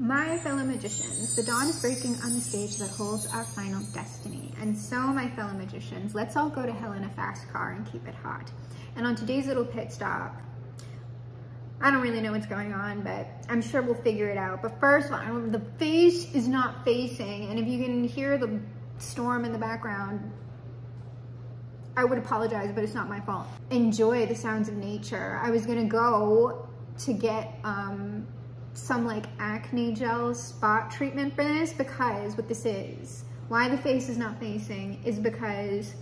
My fellow magicians, the dawn is breaking on the stage that holds our final destiny. And so, my fellow magicians, let's all go to hell in a fast car and keep it hot. And on today's little pit stop, I don't really know what's going on, but I'm sure we'll figure it out. But first, the face is not facing, and if you can hear the storm in the background, I would apologize, but it's not my fault. Enjoy the sounds of nature. I was gonna go to get some like acne gel spot treatment for this, because what this is, why the face is not facing, is because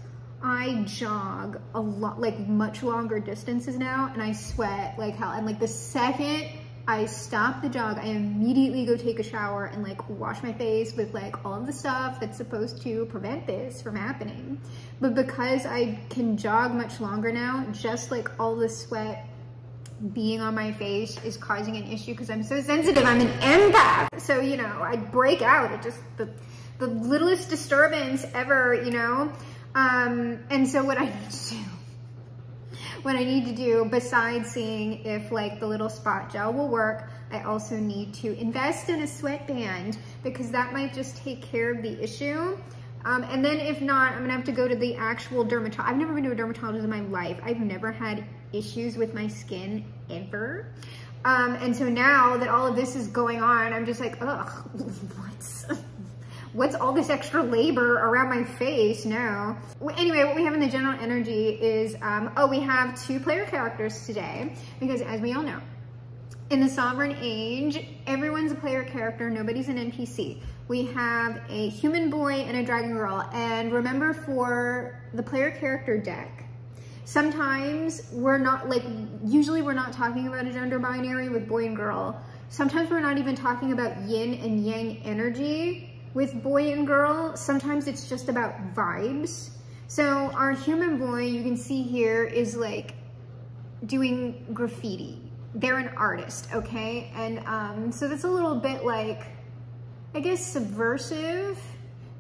I jog a lot, like much longer distances now, and I sweat like hell. And like the second I stop the jog, I immediately go take a shower and like wash my face with like all of the stuff that's supposed to prevent this from happening. But because I can jog much longer now, just like all the sweat being on my face is causing an issue because I'm so sensitive. I'm an empath. So, you know, I break out at just the littlest disturbance ever, you know? And so what I need to do, besides seeing if like the little spot gel will work, I also need to invest in a sweatband, because that might just take care of the issue. And then if not, I'm gonna have to go to the actual dermatologist. I've never been to a dermatologist in my life. I've never had issues with my skin ever. And so now that all of this is going on, I'm just like, ugh, what's all this extra labor around my face now? Anyway, what we have in the general energy is, we have two player characters today, because as we all know, in the Sovereign Age, everyone's a player character, nobody's an NPC. We have a human boy and a dragon girl. And remember, for the player character deck, sometimes we're not like, usually we're not talking about a gender binary with boy and girl. Sometimes we're not even talking about yin and yang energy with boy and girl. Sometimes it's just about vibes. So our human boy, you can see here, is like doing graffiti. They're an artist, okay? And so that's a little bit like, I guess, subversive.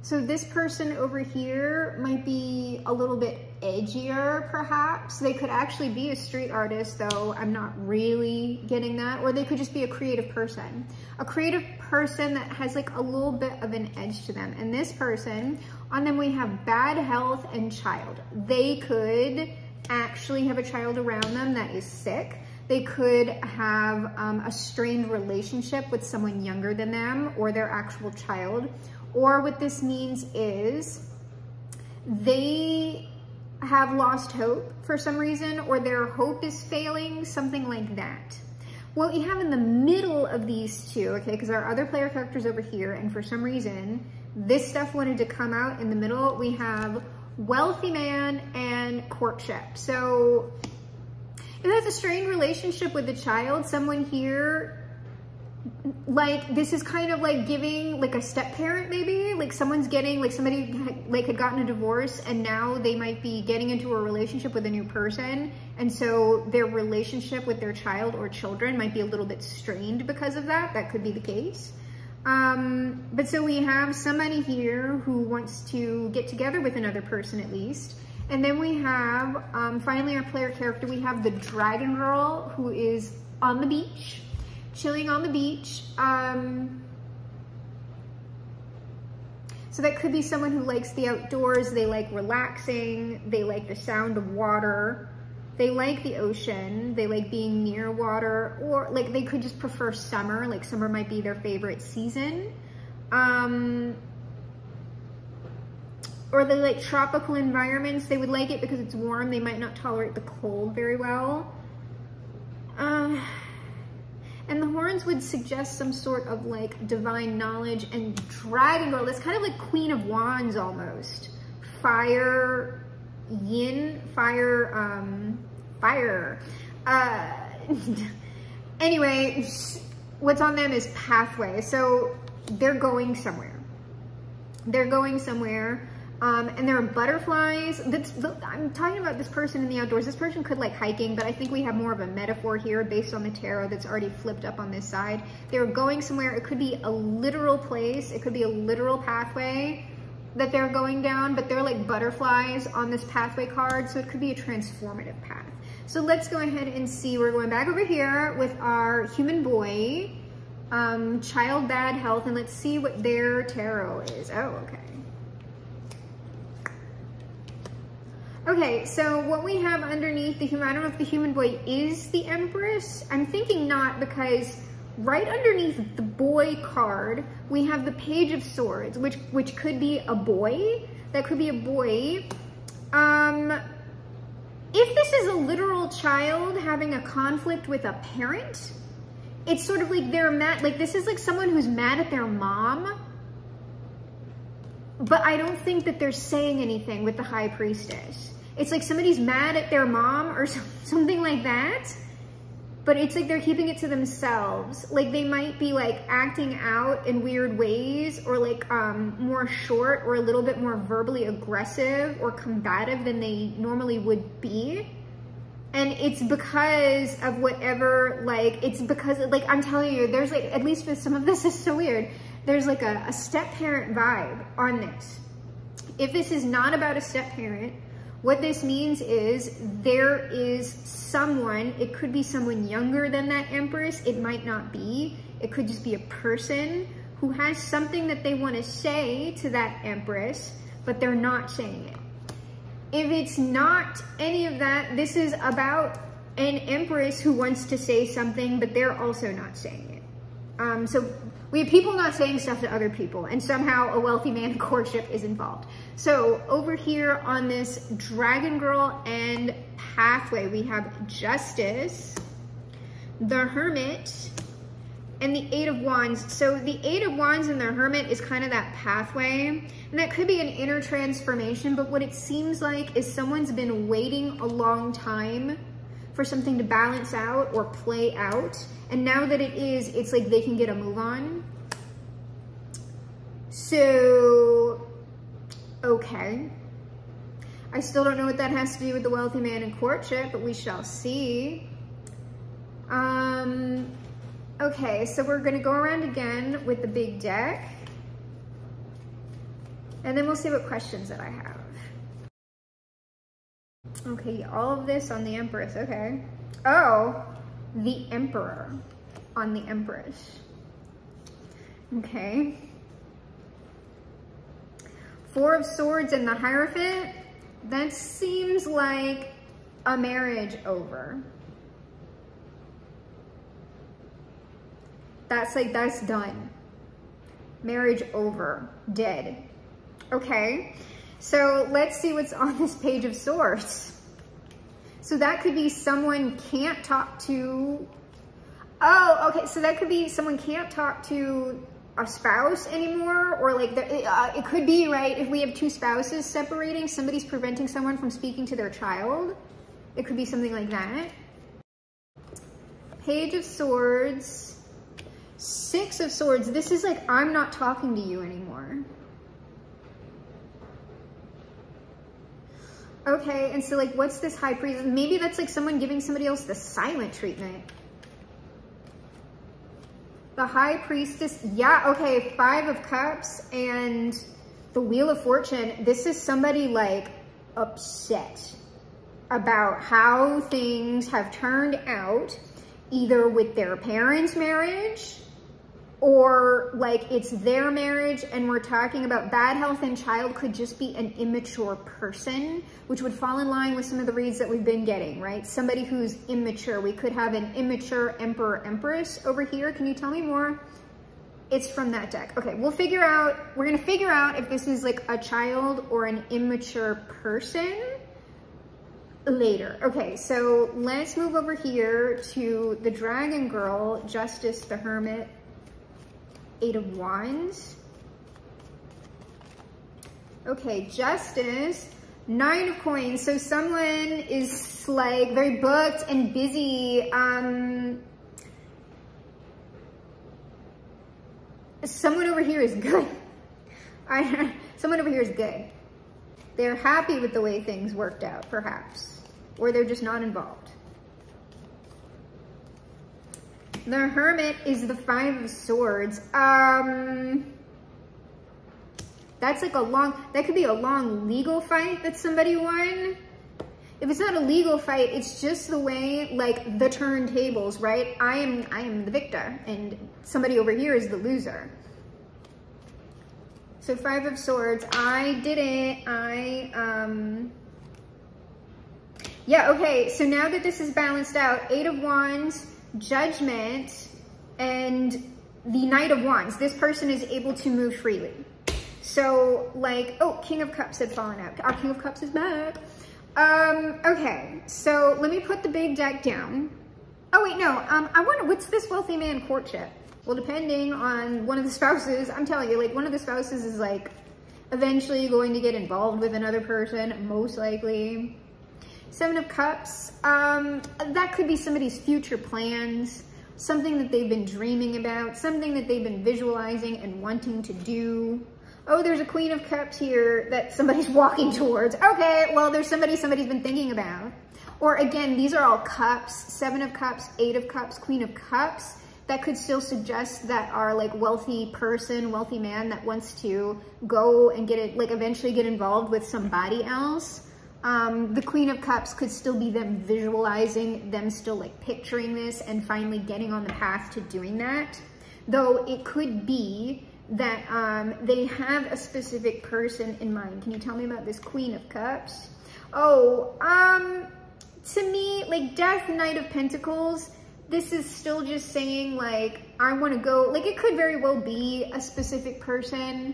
So this person over here might be a little bit edgier, perhaps. They could actually be a street artist, though I'm not really getting that. Or they could just be a creative person. A creative person that has like a little bit of an edge to them. And this person, on them we have bad health and child. They could actually have a child around them that is sick. They could have a strained relationship with someone younger than them or their actual child. Or what this means is they have lost hope for some reason, or their hope is failing, something like that. What you have in the middle of these two, okay, because our other player character's over here, and for some reason, this stuff wanted to come out in the middle. We have wealthy man and courtship. So if that's a strained relationship with a child, someone here, like, this is kind of like giving like a step parent, maybe like someone's getting, like somebody like had gotten a divorce and now they might be getting into a relationship with a new person. And so their relationship with their child or children might be a little bit strained because of that. That could be the case. But so we have somebody here who wants to get together with another person at least. And then we have, finally, our player character, we have the dragon girl, who is on the beach, chilling on the beach. So that could be someone who likes the outdoors. They like relaxing. They like the sound of water. They like the ocean. They like being near water, or like they could just prefer summer. Like summer might be their favorite season. Or they like tropical environments. They would like it because it's warm. They might not tolerate the cold very well. And the horns would suggest some sort of like divine knowledge. And dragon girl, that's kind of like Queen of Wands almost. Fire, yin, fire, fire. Anyway, what's on them is pathway. So they're going somewhere. They're going somewhere. And there are butterflies. I'm talking about this person in the outdoors. This person could like hiking, but I think we have more of a metaphor here based on the tarot that's already flipped up on this side. They're going somewhere. It could be a literal place. It could be a literal pathway that they're going down, but they're like butterflies on this pathway card. So it could be a transformative path. So let's go ahead and see. We're going back over here with our human boy. child bad health, and let's see what their tarot is. Oh, okay. Okay, so what we have underneath the human, I don't know if the human boy is the Empress. I'm thinking not, because right underneath the boy card, we have the Page of Swords, which could be a boy. That could be a boy. If this is a literal child having a conflict with a parent, it's sort of like they're mad, like this is like someone who's mad at their mom, but I don't think that they're saying anything with the High Priestess. It's like somebody's mad at their mom or something like that, but it's like they're keeping it to themselves. Like they might be like acting out in weird ways, or like more short or a little bit more verbally aggressive or combative than they normally would be. And it's because of whatever, like, it's because, like, I'm telling you, there's like, at least with some of this is so weird, there's like a step-parent vibe on this. If this is not about a step-parent, what this means is there is someone, it could be someone younger than that Empress, it might not be, it could just be a person who has something that they want to say to that Empress, but they're not saying it. If it's not any of that, this is about an Empress who wants to say something, but they're also not saying it. So we have people not saying stuff to other people, and somehow a wealthy man courtship is involved. So over here on this Dragon Girl and pathway, we have Justice, the Hermit, and the Eight of Wands. So the Eight of Wands and the Hermit is kind of that pathway, and that could be an inner transformation, but what it seems like is someone's been waiting a long time for something to balance out or play out, and now that it is, it's like they can get a move on. So, okay. I still don't know what that has to do with the wealthy man and courtship, but we shall see. Okay, so we're gonna go around again with the big deck, and then we'll see what questions that I have. Okay, all of this on the Empress, okay. Oh, the Emperor on the Empress. Okay. Four of Swords and the Hierophant. That seems like a marriage over. That's like, that's done. Marriage over, dead. Okay, so let's see what's on this Page of Swords. So that could be someone can't talk to, oh, okay, so that could be someone can't talk to a spouse anymore, or like, it could be, right, if we have two spouses separating, somebody's preventing someone from speaking to their child. It could be something like that. Page of Swords, Six of Swords. This is like, I'm not talking to you anymore. Okay, and so like, what's this High Priest? Maybe that's like someone giving somebody else the silent treatment. The High Priestess, yeah, okay, Five of Cups and the Wheel of Fortune. This is somebody like upset about how things have turned out, either with their parents' marriage, or like it's their marriage, and we're talking about bad health and child could just be an immature person, which would fall in line with some of the reads that we've been getting, right? Somebody who's immature. We could have an immature Emperor, Empress over here. Can you tell me more? It's from that deck. Okay, we're gonna figure out if this is like a child or an immature person later. Okay, so let's move over here to the Dragon Girl, Justice, the Hermit, Eight of Wands. Okay, Justice, Nine of Coins. So someone is like very booked and busy. Someone over here is good. Someone over here is good. They're happy with the way things worked out, perhaps, or they're just not involved. The Hermit is the Five of Swords. That's like that could be a long legal fight that somebody won. if it's not a legal fight, it's just the way, like, the turntables, right? I am the victor, and somebody over here is the loser. So 5 of Swords, I did it. Yeah, okay, so now that this is balanced out, 8 of Wands, Judgment, and the Knight of Wands. This person is able to move freely. So, like, oh, King of Cups had fallen out. Our King of Cups is back. Okay, so let me put the big deck down. Oh, wait, no, I wonder, what's this wealthy man courtship? Well, depending on one of the spouses, I'm telling you, like, one of the spouses is, like, eventually going to get involved with another person, most likely. 7 of Cups, that could be somebody's future plans, something that they've been dreaming about, something that they've been visualizing and wanting to do. Oh, there's a Queen of Cups here that somebody's walking towards. Okay, well, there's somebody's been thinking about. Or again, these are all cups, 7 of Cups, 8 of Cups, Queen of Cups. That could still suggest that our, like, wealthy person, wealthy man that wants to go and get it, like, eventually get involved with somebody else. The Queen of Cups could still be them visualizing, them still, like, picturing this and finally getting on the path to doing that. Though it could be that they have a specific person in mind. Can you tell me about this Queen of Cups? Oh, to me, like, Death, Knight of Pentacles, this is still just saying, like, I want to go, like, it could very well be a specific person.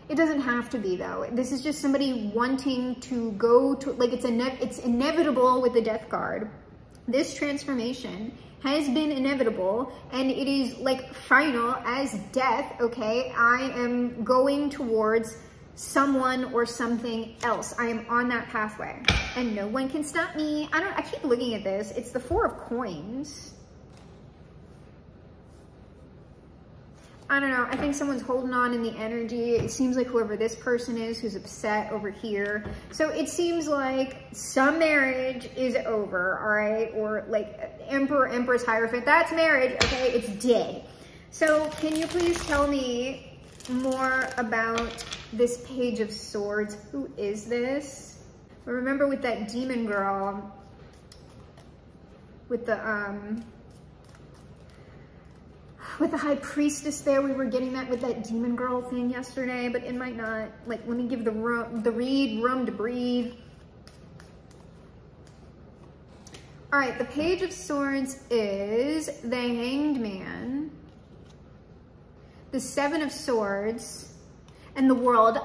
It doesn't have to be, though. This is just somebody wanting to go to, like, it's inevitable with the Death card. This transformation has been inevitable, and it is, like, final as death, okay? I am going towards someone or something else. I am on that pathway, and no one can stop me. I keep looking at this. It's the 4 of Coins. I don't know, I think someone's holding on in the energy. It seems like whoever this person is who's upset over here. So it seems like some marriage is over, all right? Or like Emperor, Empress, Hierophant, that's marriage, okay? It's dead. So can you please tell me more about this Page of Swords? Who is this? Remember with that demon girl, with the High Priestess there, we were getting that with that demon girl thing yesterday, but it might not. Like, let me give the read room to breathe. All right, the Page of Swords is the Hanged Man, the 7 of Swords, and the World.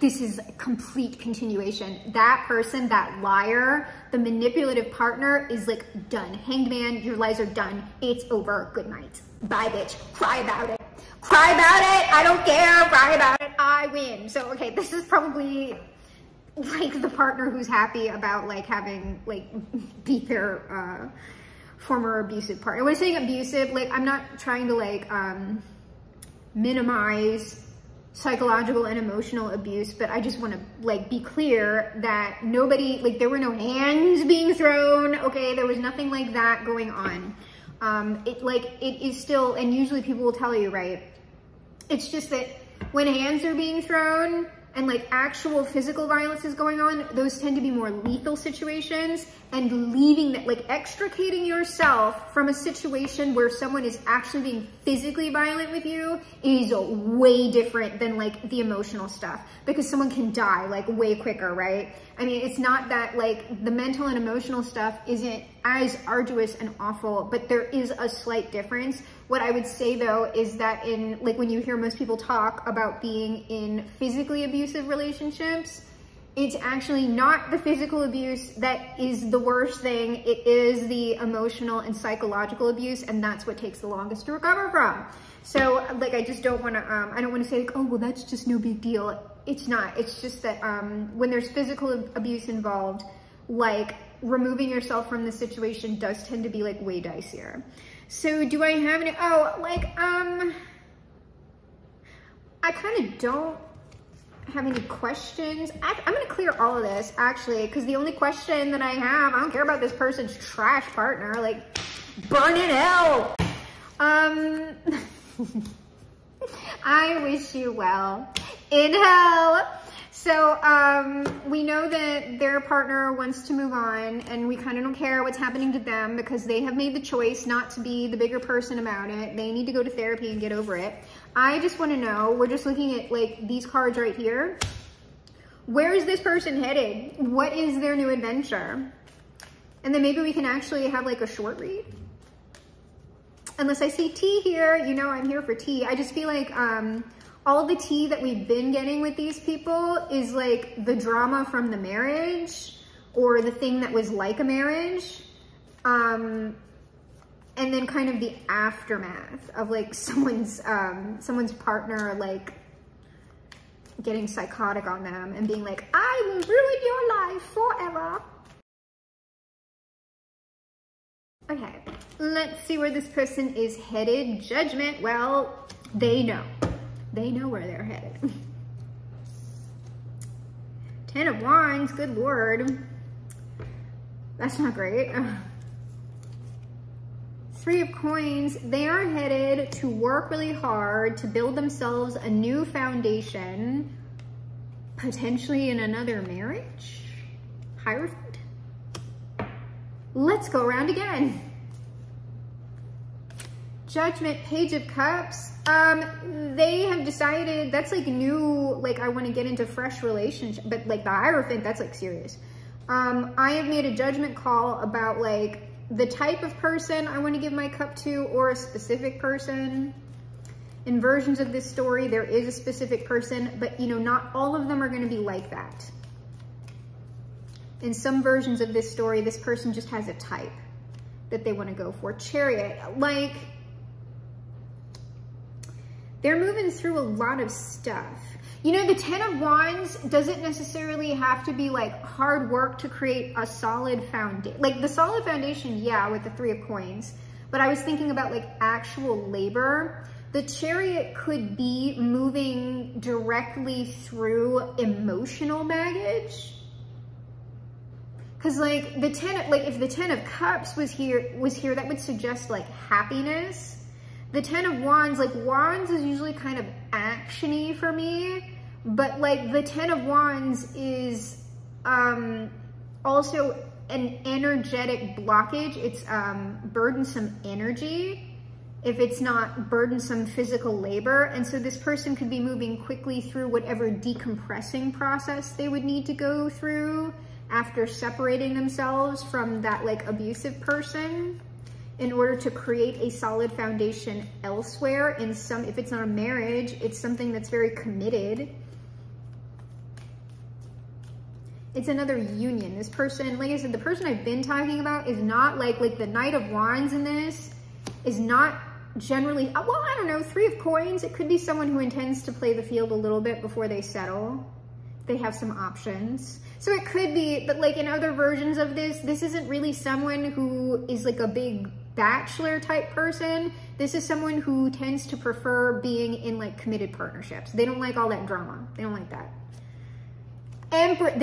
This is a complete continuation. That person, that liar, the manipulative partner is like done. Hanged Man, your lies are done. It's over. Good night. Bye, bitch. Cry about it. Cry about it. I don't care. Cry about it. I win. So, okay, this is probably like the partner who's happy about like having like beat their former abusive partner. When I'm saying abusive, like I'm not trying to like minimize psychological and emotional abuse, but I just want to like be clear that nobody, like there were no hands being thrown, okay? There was nothing like that going on. It is still, and usually people will tell you, right? It's just that when hands are being thrown and like actual physical violence is going on, those tend to be more lethal situations, and leaving that, like extricating yourself from a situation where someone is actually being physically violent with you is way different than like the emotional stuff, because someone can die like way quicker, right? I mean, it's not that like the mental and emotional stuff isn't as arduous and awful, but there is a slight difference. What I would say though is that in like when you hear most people talk about being in physically abusive relationships, it's actually not the physical abuse that is the worst thing. It is the emotional and psychological abuse, and that's what takes the longest to recover from. So like I just don't want to I don't want to say like, oh well, that's just no big deal. It's not. It's just that when there's physical abuse involved, like removing yourself from the situation does tend to be like way dicier. So do I have any, I kind of don't have any questions. I'm going to clear all of this actually, because the only question that I have, I don't care about this person's trash partner, like burn in hell. I wish you well in hell. So we know that their partner wants to move on, and we kind of don't care what's happening to them because they have made the choice not to be the bigger person about it. They need to go to therapy and get over it. I just want to know, we're just looking at like these cards right here. Where is this person headed? What is their new adventure? And then maybe we can actually have like a short read. Unless I see tea here, you know I'm here for tea. I just feel like all the tea that we've been getting with these people is like the drama from the marriage or the thing that was like a marriage. And then kind of the aftermath of like someone's partner like getting psychotic on them and being like, I will ruin your life forever. Okay, let's see where this person is headed. Judgment, well, they know. They know where they're headed. 10 of Wands, good Lord. That's not great. 3 of Coins, they are headed to work really hard to build themselves a new foundation, potentially in another marriage. Hierophant. Let's go around again. Judgment, Page of Cups. They have decided that's like new, like I want to get into fresh relationship, but like the Hierophant, that's like serious. I have made a judgment call about like the type of person I want to give my cup to or a specific person. In versions of this story, there is a specific person, but you know, not all of them are going to be like that. In some versions of this story, this person just has a type that they want to go for. Chariot, like they're moving through a lot of stuff. You know, the 10 of Wands doesn't necessarily have to be like hard work to create a solid foundation. Like the solid foundation, yeah, with the 3 of Coins. But I was thinking about like actual labor. The Chariot could be moving directly through emotional baggage. Cause like the 10, like if the 10 of Cups was here, that would suggest like happiness. The 10 of Wands, like Wands is usually kind of actiony for me, but like the 10 of Wands is also an energetic blockage. It's burdensome energy if it's not burdensome physical labor. And so this person could be moving quickly through whatever decompressing process they would need to go through after separating themselves from that like abusive person in order to create a solid foundation elsewhere. In some, if it's not a marriage, it's something that's very committed. It's another union. This person, like I said, the person I've been talking about is not like the Knight of Wands in this is not generally, well, I don't know, 3 of Coins. It could be someone who intends to play the field a little bit before they settle. They have some options. So it could be, but like in other versions of this isn't really someone who is like a big bachelor type person. This is someone who tends to prefer being in like committed partnerships. They don't like all that drama. They don't like that. Empress,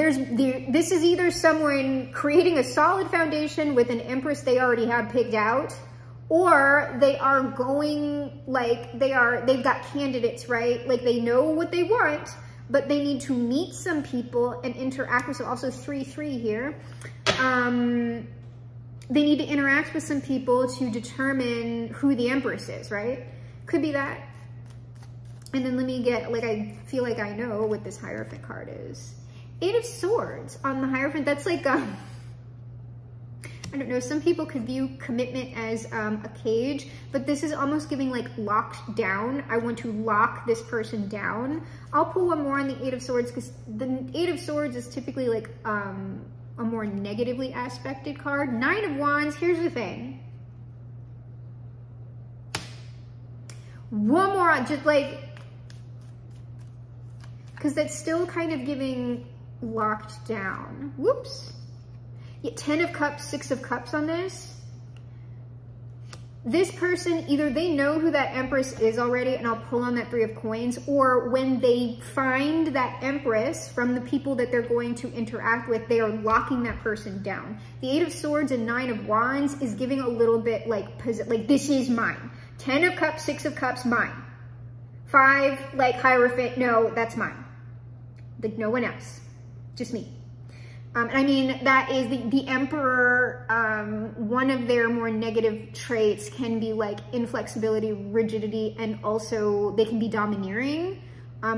this is either someone creating a solid foundation with an Empress they already have picked out, or they are going like they've got candidates, right? Like they know what they want, but they need to meet some people and interact with, so also 3-3 here. They need to interact with some people to determine who the Empress is, right? Could be that. And then let me get, like, I feel like I know what this Hierophant card is. 8 of Swords on the Hierophant. That's like, I don't know, some people could view commitment as a cage, but this is almost giving like locked down. I want to lock this person down. I'll pull one more on the 8 of Swords because the 8 of Swords is typically like a more negatively aspected card. 9 of Wands, here's the thing. One more, just like, because that's still kind of giving locked down. Whoops. Yeah, 10 of Cups, 6 of Cups on this. This person, either they know who that Empress is already, and I'll pull on that 3 of Coins, or when they find that Empress from the people that they're going to interact with, they are locking that person down. The 8 of Swords and 9 of Wands is giving a little bit like this is mine. 10 of Cups, 6 of Cups, mine. 5, like Hierophant, no, that's mine. like no one else, just me. And I mean, that is the Emperor, one of their more negative traits can be like inflexibility, rigidity, and also they can be domineering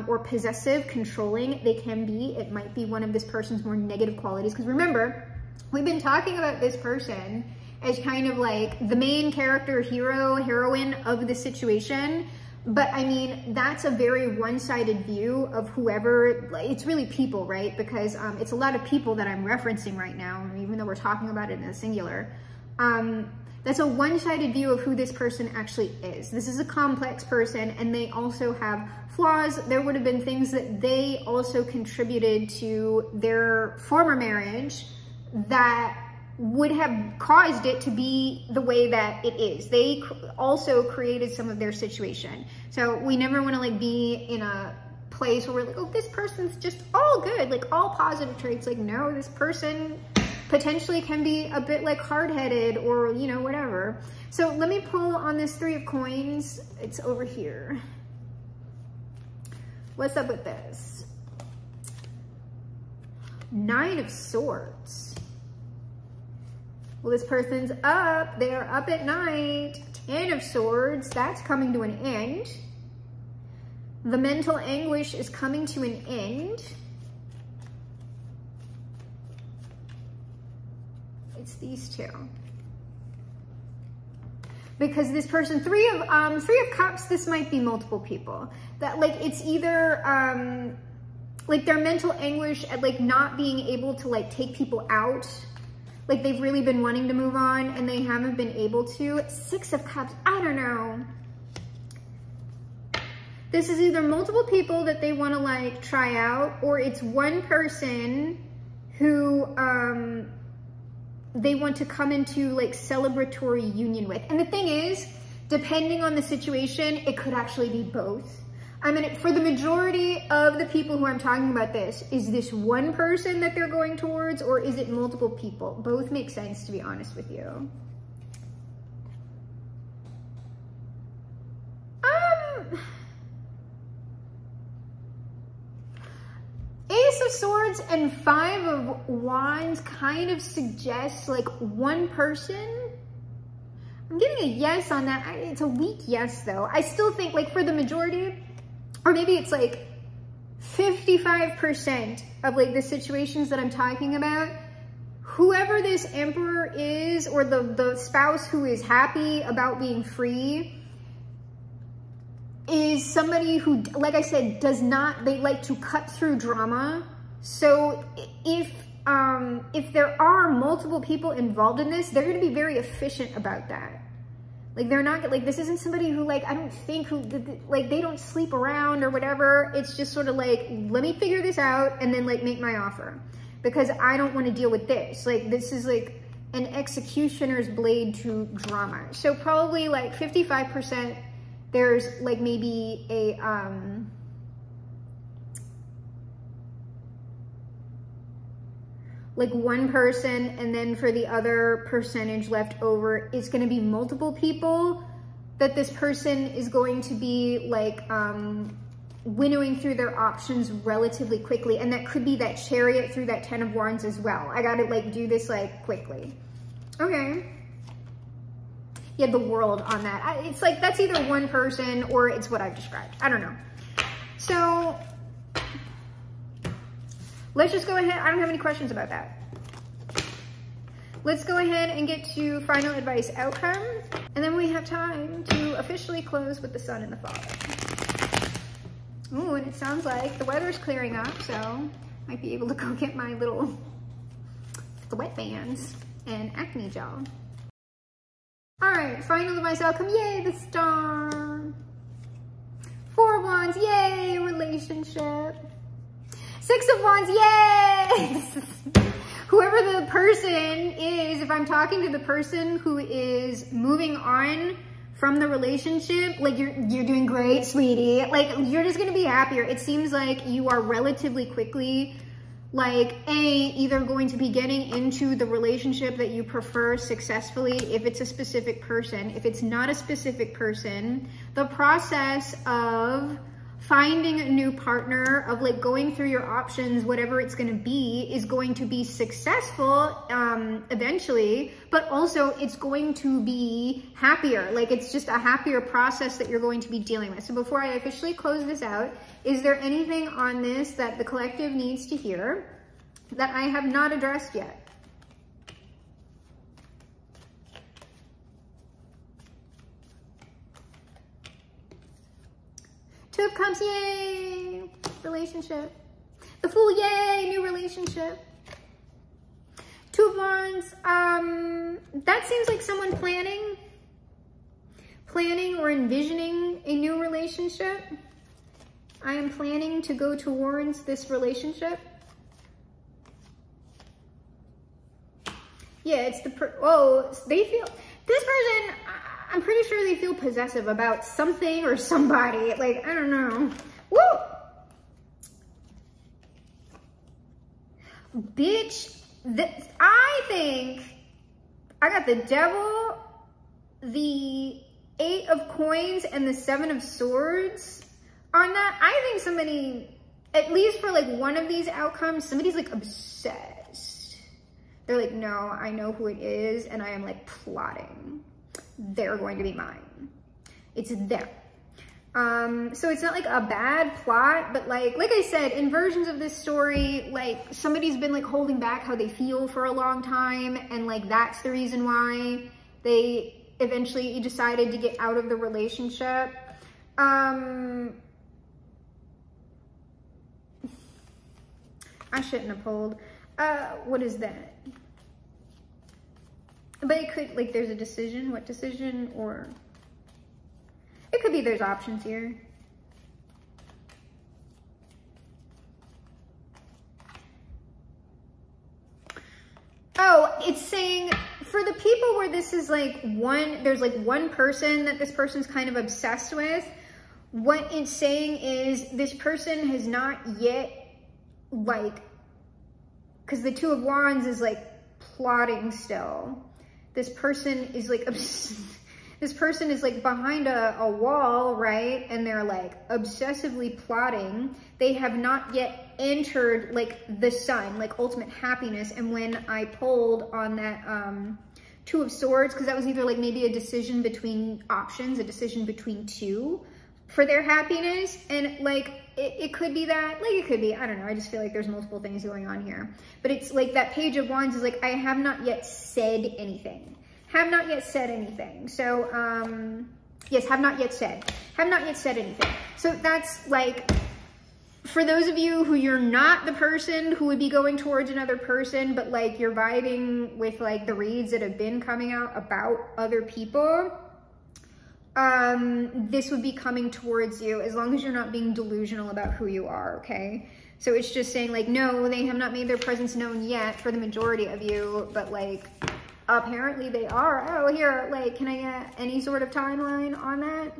or possessive, controlling. They can be, it might be one of this person's more negative qualities. Because remember, we've been talking about this person as kind of like the main character, hero, heroine of the situation. But I mean, that's a very one-sided view of whoever, it's really people, right? Because it's a lot of people that I'm referencing right now, even though we're talking about it in the singular. That's a one-sided view of who this person actually is. This is a complex person, and they also have flaws. There would have been things that they also contributed to their former marriage that would have caused it to be the way that it is. They also created some of their situation. So we never want to like be in a place where we're like, oh, this person's just all good, like all positive traits. Like, no, this person potentially can be a bit like hard-headed or, you know, whatever. So let me pull on this 3 of coins. It's over here. What's up with this? 9 of swords. Well, this person's up. They are up at night. 10 of swords. That's coming to an end. The mental anguish is coming to an end. It's these two. Because this person, 3 of cups, this might be multiple people. That like it's either like their mental anguish at like not being able to like take people out. Like they've really been wanting to move on and they haven't been able to. 6 of cups, I don't know. This is either multiple people that they want to like try out, or it's one person who they want to come into like celebratory union with. And the thing is, depending on the situation, it could actually be both. I mean, for the majority of the people who I'm talking about this, is this one person that they're going towards, or is it multiple people? Both make sense, to be honest with you. Ace of Swords and 5 of Wands kind of suggests like one person. I'm getting a yes on that. It's a weak yes though. I still think like for the majority, or maybe it's like 55% of like the situations that I'm talking about, whoever this Emperor is, or the spouse who is happy about being free, is somebody who, like I said, does not, they like to cut through drama. So if there are multiple people involved in this, they're going to be very efficient about that. Like they're not, like this isn't somebody who like, I don't think who, like they don't sleep around or whatever. It's just sort of like, let me figure this out and then like make my offer. Because I don't want to deal with this. Like this is like an executioner's blade to drama. So probably like 55%, there's like maybe a, like one person, and then for the other percentage left over, it's going to be multiple people that this person is going to be like winnowing through their options relatively quickly. And that could be that Chariot through that 10 of Wands as well. I got to like do this like quickly. Okay. Yeah, the World on that. It's like, that's either one person or it's what I've described. I don't know. So let's just go ahead. I don't have any questions about that. Let's go ahead and get to final advice outcome. And then we have time to officially close with the Sun and the Father. Ooh, and it sounds like the weather's clearing up, so might be able to go get my little sweatbands and acne gel. All right, final advice outcome. Yay, the Star. 4 of Wands, yay, relationship. 6 of Wands, yay! Whoever the person is, if I'm talking to the person who is moving on from the relationship, like you're doing great, sweetie. Like you're just gonna be happier. It seems like you are relatively quickly, like either going to be getting into the relationship that you prefer successfully if it's a specific person. If it's not a specific person, the process of finding a new partner, of like going through your options, whatever it's going to be, is going to be successful eventually, but also it's going to be happier. Like it's just a happier process that you're going to be dealing with. So before I officially close this out, is there anything on this that the collective needs to hear that I have not addressed yet? Two of Cups, yay, relationship. The Fool, yay, new relationship. Two of Wands, that seems like someone planning or envisioning a new relationship. I am planning to go towards this relationship. Yeah, it's the, they feel, this person, I'm pretty sure they feel possessive about something or somebody. Like, I don't know. Woo! Bitch, I think I got the Devil, the 8 of Coins, and the 7 of Swords on that. I think somebody, at least for like one of these outcomes, somebody's like obsessed. They're like, no, I know who it is, and I am like plotting. They're going to be mine. It's them. So it's not like a bad plot, but like I said, in versions of this story, like somebody's been like holding back how they feel for a long time, and like that's the reason why they eventually decided to get out of the relationship. I shouldn't have pulled. What is that? But it could, like, there's a decision. What decision? Or it could be there's options here. Oh, it's saying for the people where this is like there's like one person that this person's kind of obsessed with, what it's saying is this person has not yet, like, because the Two of Wands is like plotting still. This person is like, this person is like behind a wall, right? And they're like obsessively plotting. They have not yet entered like the sun, like ultimate happiness. And when I pulled on that Two of Swords, because that was either like maybe a decision between options, a decision between two for their happiness. And like, it could be that, like it could be, I don't know. I just feel like there's multiple things going on here. But it's like that Page of Wands is like, I have not yet said anything. Have not yet said anything. So, yes, have not yet said anything. So that's like, for those of you who you're not the person who would be going towards another person, but like you're vibing with like the reads that have been coming out about other people, this would be coming towards you as long as you're not being delusional about who you are, okay? So it's just saying like, no, they have not made their presence known yet for the majority of you, but like, apparently they are. Oh, here, like, can I get any sort of timeline on that?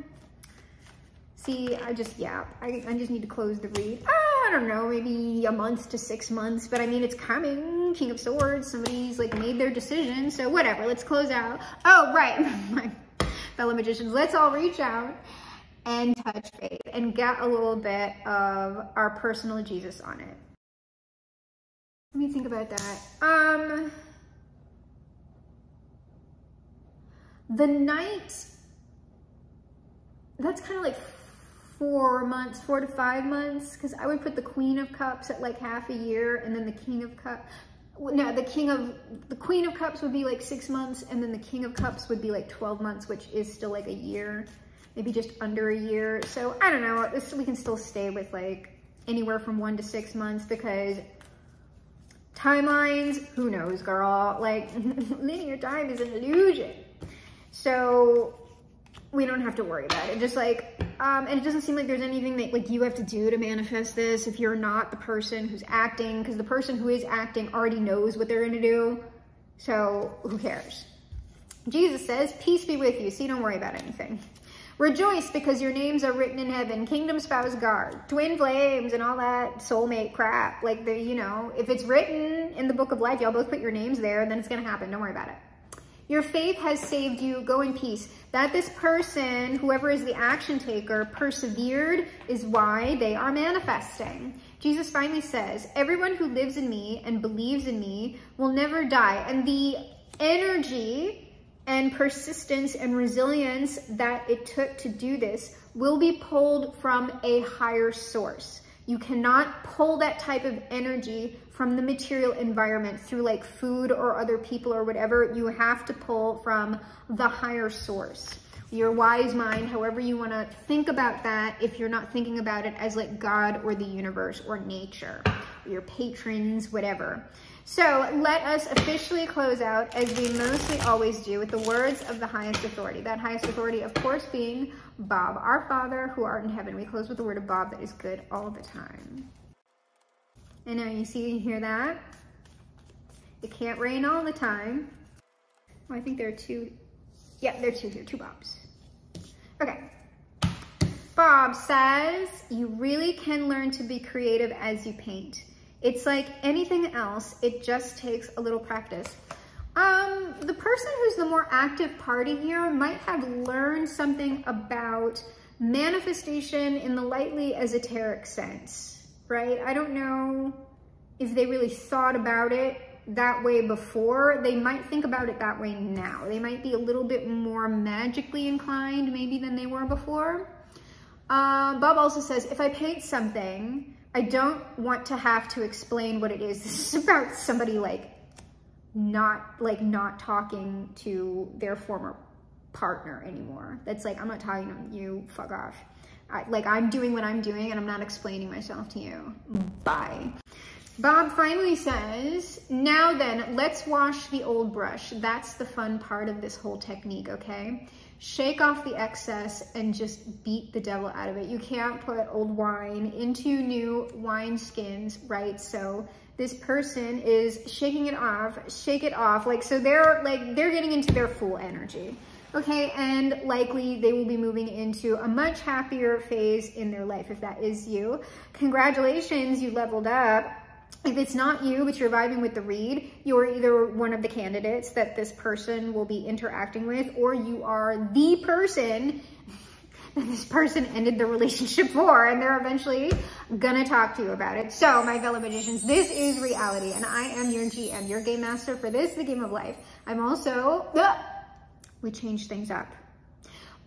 See, I just need to close the read. I don't know, maybe a month to 6 months, but I mean, it's coming. King of Swords, somebody's like made their decision, so whatever, let's close out. Oh, right, my fellow magicians, let's all reach out and touch faith and get a little bit of our personal Jesus on it. Let me think about that. The Knight, that's kind of like 4 months, 4 to 5 months, because I would put the Queen of Cups at like half a year, and then the King of Cups, no, the Queen of Cups would be like 6 months, and then the King of Cups would be like 12 months, which is still like a year, maybe just under a year. So I don't know, we can still stay with like anywhere from 1 to 6 months, because timelines, who knows, girl, like linear time is an illusion. So we don't have to worry about it. Just like, and it doesn't seem like there's anything that like you have to do to manifest this if you're not the person who's acting, because the person who is acting already knows what they're gonna do. So who cares? Jesus says, peace be with you. So you don't worry about anything. Rejoice because your names are written in heaven. Kingdom, spouse, guard, twin flames, and all that soulmate crap. Like you know, if it's written in the book of life, y'all both put your names there, then it's gonna happen. Don't worry about it. Your faith has saved you. Go in peace. That this person, whoever is the action taker, persevered is why they are manifesting. Jesus finally says, everyone who lives in me and believes in me will never die. And the energy and persistence and resilience that it took to do this will be pulled from a higher source. You cannot pull that type of energy from the material environment through like food or other people or whatever. You have to pull from the higher source. Your wise mind, however you want to think about that, if you're not thinking about it as like God or the universe or nature, or your patrons, whatever. So let us officially close out, as we mostly always do, with the words of the highest authority. That highest authority, of course, being Bob, our Father who art in heaven. We close with the word of Bob that is good all the time. And now you see, you hear that? It can't rain all the time. Oh, I think there are two. Yeah, there are two here, two Bobs. Okay. Bob says, you really can learn to be creative as you paint. It's like anything else, it just takes a little practice. The person who's the more active party here might have learned something about manifestation in the lightly esoteric sense, right? I don't know if they really thought about it that way before. They might think about it that way now. They might be a little bit more magically inclined maybe than they were before. Bob also says, if I paint something, I don't want to have to explain what it is. This is about somebody not talking to their former partner anymore. That's like, I'm not talking to you, fuck off. I'm doing what I'm doing and I'm not explaining myself to you. Bye. Bob finally says, now then, let's wash the old brush. That's the fun part of this whole technique, okay? Shake off the excess and just beat the devil out of it. You can't put old wine into new wine skins, right? So this person is shaking it off, shake it off. So they're getting into their full energy. Okay, and likely they will be moving into a much happier phase in their life if that is you. Congratulations, you leveled up. If it's not you, but you're vibing with the read, you're either one of the candidates that this person will be interacting with, or you are the person that this person ended the relationship for, and they're eventually gonna talk to you about it. So, my fellow magicians, this is reality, and I am your GM, your game master for this, the game of life. I'm also, we change things up.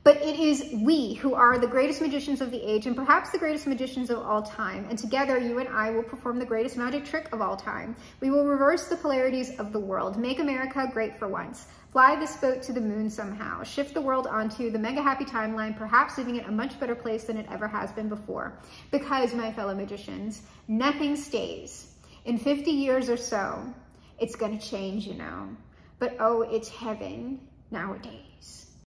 But it is we who are the greatest magicians of the age and perhaps the greatest magicians of all time. And together, you and I will perform the greatest magic trick of all time. We will reverse the polarities of the world, make America great for once, fly this boat to the moon somehow, shift the world onto the mega happy timeline, perhaps leaving it a much better place than it ever has been before. Because, my fellow magicians, nothing stays. In 50 years or so, it's gonna change, you know. But oh, it's heaven nowadays.